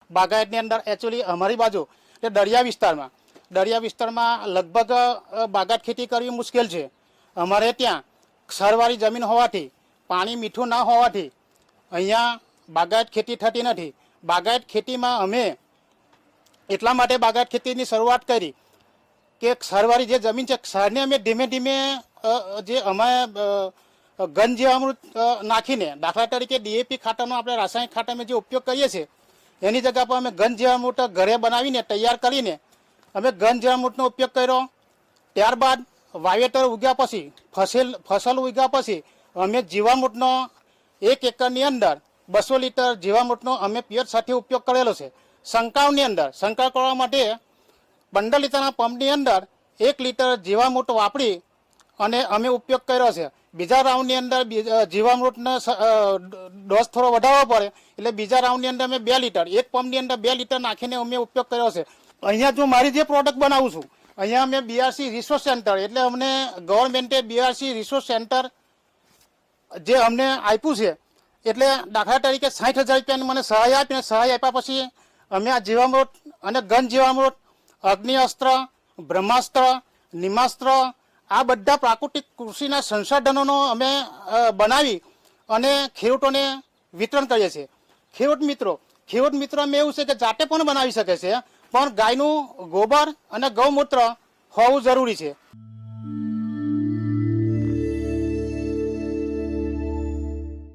બાગાયતની અંદર એકચ્યુઅલી અમારી બાજુ એટલે દરિયા વિસ્તારમાં લગભગ બાગાયત ખેતી કરવી મુશ્કેલ છે। અમારે ત્યાં ક્ષારવાળી જમીન હોવાથી, પાણી મીઠું ના હોવાથી અહીંયા બાગાયત ખેતી થતી નથી। બાગાયત ખેતીમાં અમે એટલા માટે બાગાયત ખેતીની શરૂઆત કરી કે ક્ષારવાળી જે જમીન છે, ક્ષારને અમે ધીમે ધીમે જે અમે ઘન જીવામૃત નાખીને, દાખલા તરીકે ડીએપી ખાતરનો આપણે રાસાયણિક ખાતરમાં જે ઉપયોગ કરીએ છીએ એની જગ્યા પર અમે ઘન જીવામૃત ઘરે બનાવીને તૈયાર કરીને અમે ઘન જીવામૃતનો ઉપયોગ કર્યો। ત્યારબાદ વાવેતર ઉગ્યા પછી, ફસલ ઉગ્યા પછી અમે જીવામૃતનો 1 એકરની અંદર 200 લીટર જીવામૃતનો અમે પિયત સાથે ઉપયોગ કરેલો છે। શંકાવની અંદર શંકા કરવા માટે 15 લીટરના પંપની અંદર 1 લીટર જીવામૃત વાપરી અને અમે ઉપયોગ કર્યો છે। બીજા રાઉન્ડની અંદર જીવામૃતનો ડોઝ થોડો વધારવો પડે એટલે બીજા રાઉન્ડની અંદર અમે 2 લીટર, એક પંપની અંદર 2 લીટર નાખીને અમે ઉપયોગ કર્યો છે। અહીંયા જો મારી જે પ્રોડક્ટ બનાવું છું, અહીંયા અમે બીઆરસી રિસોર્સ સેન્ટર, એટલે અમને ગવર્મેન્ટે બીઆરસી રિસોર્સ સેન્ટર જે અમને આપ્યું છે, એટલે દાખલા તરીકે 60,000 રૂપિયાની મને સહાય આપીને, સહાય આપ્યા પછી અમે આ જીવામૃત અને ઘન જીવામૃત, અગ્નિ અસ્ત્ર, બ્રહ્માસ્ત્ર, નિમાસ્ત્ર, આ બધા પ્રાકૃતિક કૃષિના સંસાધનોનો અમે બનાવી અને ખેડૂતોને વિતરણ કરીએ છીએ। ખેડૂત મિત્રોમાં એવું છે કે જાતે પણ બનાવી શકે છે, પણ ગાયનું ગોબર અને ગૌમૂત્ર હોવું જરૂરી છે।